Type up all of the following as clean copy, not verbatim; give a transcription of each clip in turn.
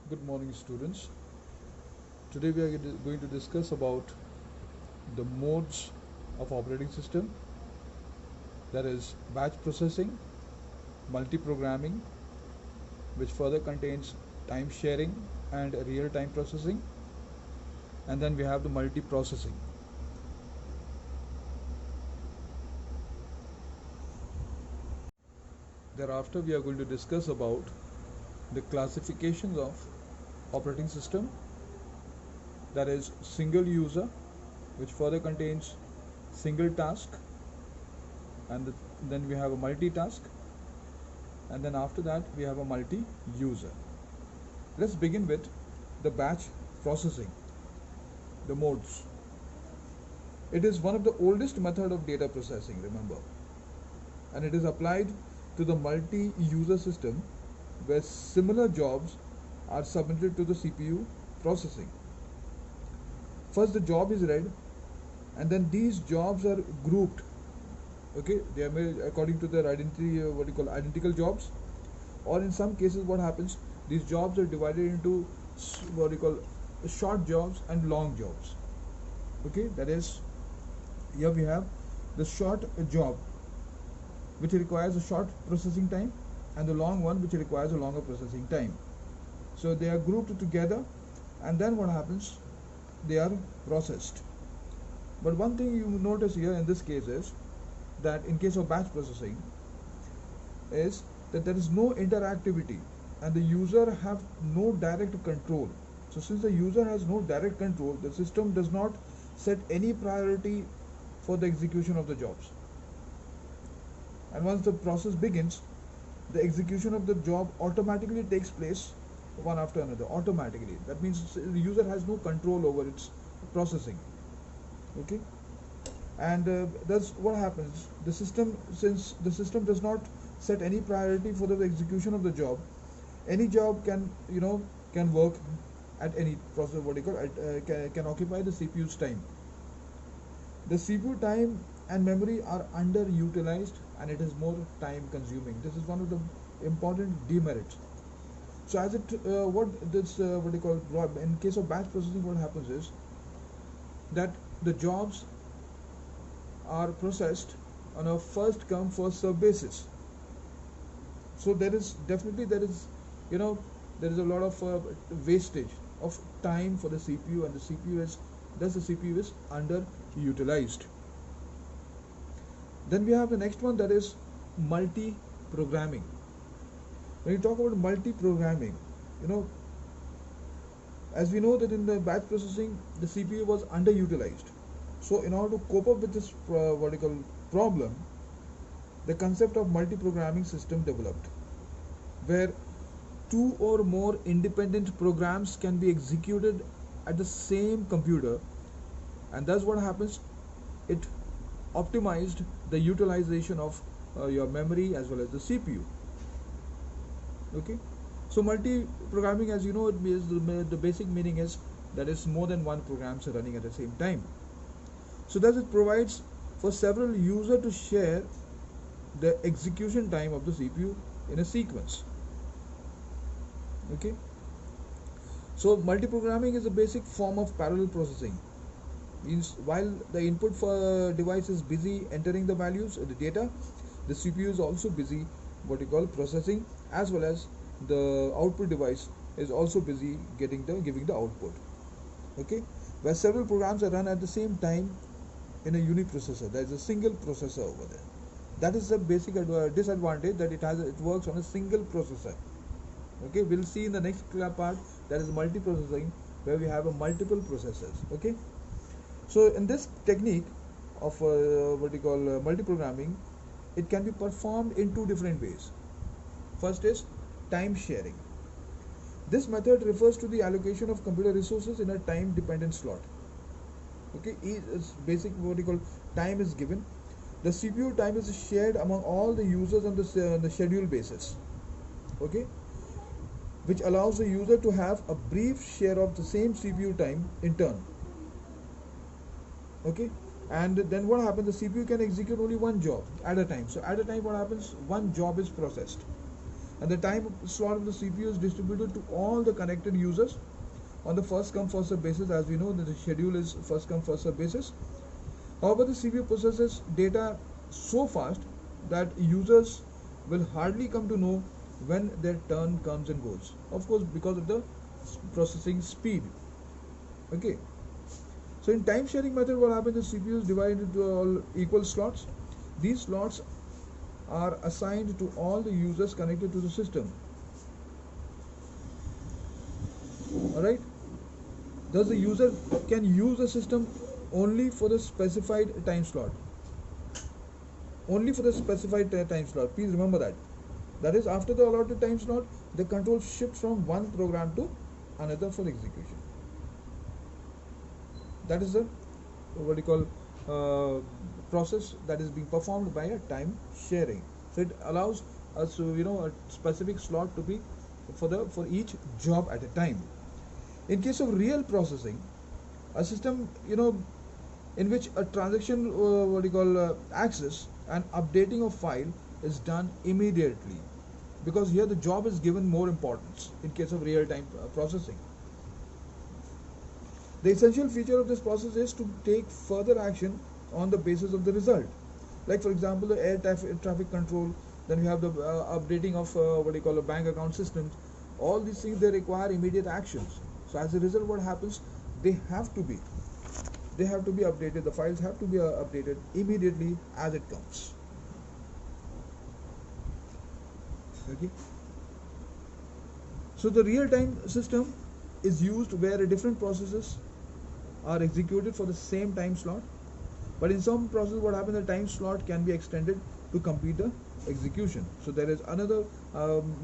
Good morning, students. Today we are going to discuss about the modes of operating system, that is batch processing, multi-programming, which further contains time sharing and real-time processing, and then we have the multi-processing. Thereafter we are going to discuss about the classifications of operating system, that is single user, which further contains single task, and then we have a multitask, and then after that we have a multi-user. Let's begin with the batch processing, the modes. It is one of the oldest method of data processing, remember, and it is applied to the multi-user system where similar jobs are submitted to the CPU processing. First the job is read, and then these jobs are grouped. Okay, they are made according to their identity, identical jobs, or in some cases what happens, these jobs are divided into short jobs and long jobs. Okay, that is, here we have the short job which requires a short processing time, and the long one which requires a longer processing time. So they are grouped together, and then what happens, they are processed. But one thing you notice here in this case is that in case of batch processing is that there is no interactivity and the user have no direct control. So since the user has no direct control, the system does not set any priority for the execution of the jobs. And once the process begins, the execution of the job automatically takes place one after another, automatically. That means the user has no control over its processing. Okay, and that's what happens. The system, since the system does not set any priority for the execution of the job, any job can work at any process, can occupy the CPU's time. The CPU time and memory are underutilized, and it is more time consuming. This is one of the important demerits. So as it in case of batch processing, what happens is that the jobs are processed on a first come first serve basis. So there is a lot of wastage of time for the CPU, and the CPU is underutilized. Then we have the next one, that is multi-programming. When you talk about multi-programming, as we know that in the batch processing the CPU was underutilized. So in order to cope up with this problem, the concept of multi-programming system developed, where two or more independent programs can be executed at the same computer, and thus what happens, it optimized the utilization of your memory as well as the CPU. Okay, so multi-programming, as you know, it means the basic meaning is that is more than one programs are running at the same time. So thus it provides for several users to share the execution time of the CPU in a sequence. Okay, so multi-programming is a basic form of parallel processing. Means while the input for device is busy entering the values of the data, the CPU is also busy processing, as well as the output device is also busy giving the output. Okay, where several programs are run at the same time in a uniprocessor. There is a single processor over there. That is the basic disadvantage, that it works on a single processor. Okay, we'll see in the next part, that is multiprocessing, where we have a multiple processors. Okay, so in this technique of multiprogramming, it can be performed in two different ways. First is time sharing. This method refers to the allocation of computer resources in a time dependent slot. Okay, basic time is given. The CPU time is shared among all the users on the schedule basis. Okay, which allows the user to have a brief share of the same CPU time in turn. Okay, and then what happens, the CPU can execute only one job at a time. So at a time what happens, one job is processed. and the time slot of the CPU is distributed to all the connected users on the first come first serve basis. As we know that the schedule is first come first serve basis. However, the CPU processes data so fast that users will hardly come to know when their turn comes and goes, of course because of the processing speed. Okay, so in time sharing method, what happens is CPU is divided into all equal slots. These slots are assigned to all the users connected to the system. Alright, thus the user can use the system only for the specified time slot. Only for the specified time slot. Please remember that. That is, after the allotted time slot, the control shifts from one program to another for execution. That is the what you call process that is being performed by a time sharing. So it allows us to a specific slot to be for each job at a time. In case of real processing, a system in which a transaction access and updating of file is done immediately, because here the job is given more importance in case of real time processing. The essential feature of this process is to take further action on the basis of the result. Like for example, the air traffic control, then we have the updating of a bank account systems. All these things, they require immediate actions. So as a result, what happens? They have to be updated. The files have to be updated immediately as it comes. Okay. So the real-time system is used where different processes are executed for the same time slot, but in some processes what happens, the time slot can be extended to complete the execution. So there is another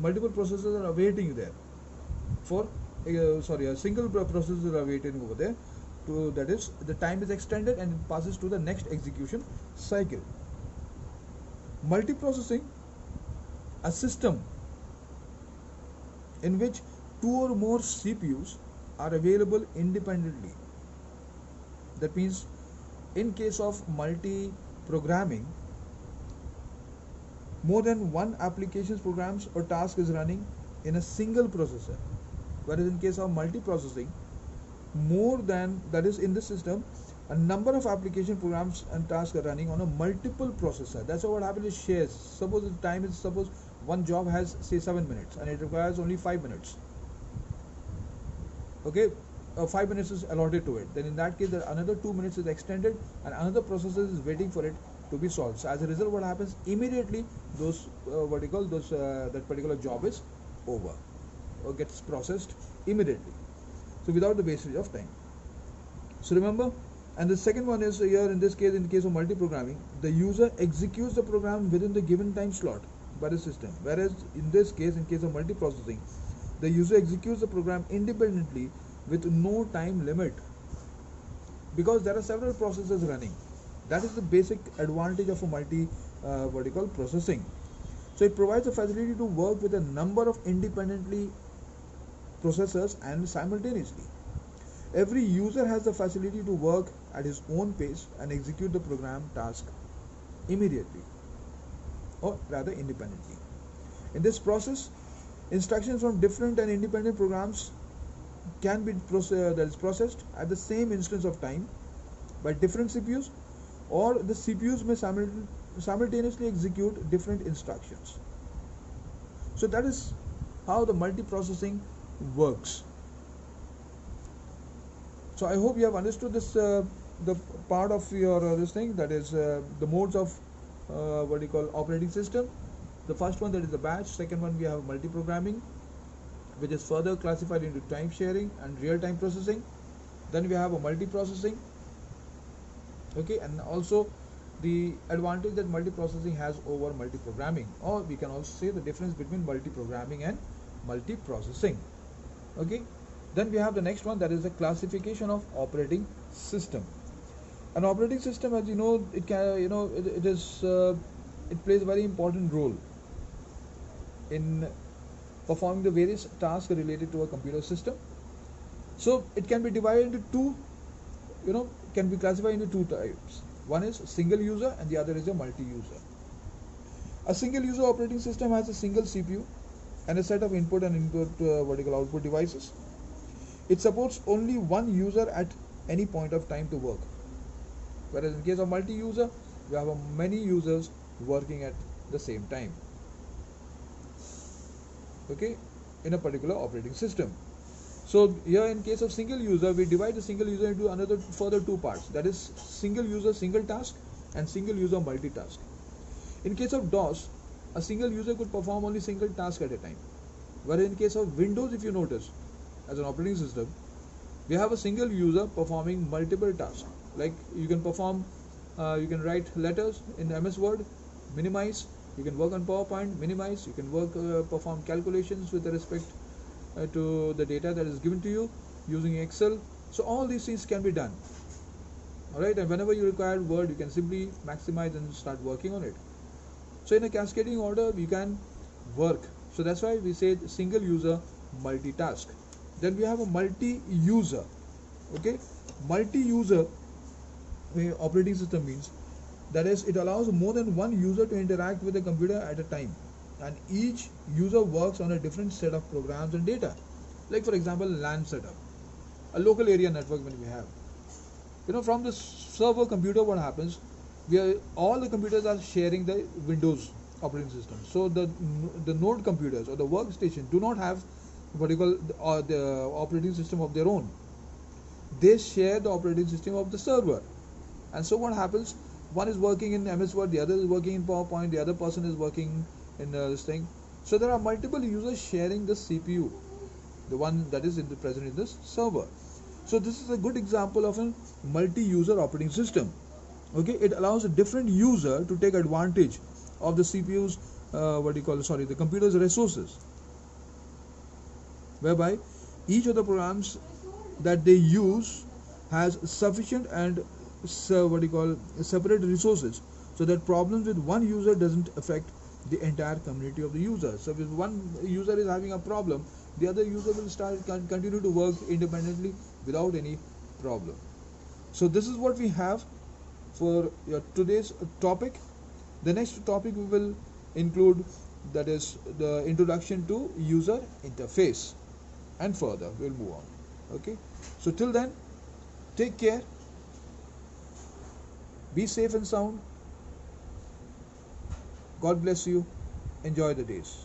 multiple processes are awaiting there for a single process is awaiting over there, to that is the time is extended and it passes to the next execution cycle. Multiprocessing, a system in which two or more CPUs are available independently. That means in case of multi-programming, more than one applications, programs or task is running in a single processor, whereas in case of multiprocessing, more than, that is in this system, a number of application programs and tasks are running on a multiple processor. That's what happens is shares. Suppose the time is, suppose one job has say 7 minutes and it requires only 5 minutes. Okay, 5 minutes is allotted to it. Then in that case, another 2 minutes is extended and another processor is waiting for it to be solved. So as a result, what happens? Immediately those that particular job is over or gets processed immediately. So without the wastage of time. So remember, and the second one is here in this case, in the case of multi-programming, the user executes the program within the given time slot by the system. Whereas in this case, in case of multiprocessing, the user executes the program independently with no time limit, because there are several processes running. That is the basic advantage of a processing. So it provides the facility to work with a number of independently processors and simultaneously. Every user has the facility to work at his own pace and execute the program task immediately, or rather independently. In this process, instructions from different and independent programs can be processed at the same instance of time by different CPUs, or the CPUs may simultaneously execute different instructions. So that is how the multiprocessing works. So I hope you have understood this the part of your this thing, that is the modes of operating system. The first one, that is the batch. Second one, we have multiprogramming, which is further classified into time sharing and real-time processing. Then we have a multiprocessing. Okay, and also the advantage that multiprocessing has over multiprogramming, or we can also say the difference between multiprogramming and multiprocessing. Okay, then we have the next one, that is the classification of operating system. An operating system, as you know, it can it plays a very important role in performing the various tasks related to a computer system. So it can be divided into two, can be classified into two types. One is single user and the other is a multi-user. A single user operating system has a single CPU and a set of input and input vertical output devices. It supports only one user at any point of time to work. Whereas in case of multi-user, we have many users working at the same time. Okay, in a particular operating system. So here in case of single user, we divide the single user into another further two parts. That is single user single task and single user multitask. In case of DOS, a single user could perform only single task at a time. Whereas in case of Windows, if you notice, as an operating system, we have a single user performing multiple tasks. Like you can perform, you can write letters in MS Word, minimize. You can work on PowerPoint, minimize. You can work, perform calculations with respect to the data that is given to you using Excel. So all these things can be done. Alright, and whenever you require Word, you can simply maximize and start working on it. So in a cascading order, you can work. So that's why we say single user multitask. Then we have a multi-user. Okay, multi-user operating system means that is, it allows more than one user to interact with the computer at a time, and each user works on a different set of programs and data. Like for example, LAN setup, a local area network. When we have, from the server computer, what happens, all the computers are sharing the Windows operating system. So the node computers or the workstation do not have what you call the operating system of their own. They share the operating system of the server. And so what happens, one is working in MS Word, the other is working in PowerPoint, the other person is working in this thing. So there are multiple users sharing the CPU, the one that is present in this server. So this is a good example of a multi-user operating system. Okay, it allows a different user to take advantage of the CPU's the computer's resources, whereby each of the programs that they use has sufficient and separate resources, so that problems with one user doesn't affect the entire community of the users. So if one user is having a problem, the other user will continue to work independently without any problem. So this is what we have for today's topic. The next topic we will include, that is the introduction to user interface, and further we'll move on. Okay, so till then, take care, be safe and sound. God bless you. Enjoy the days.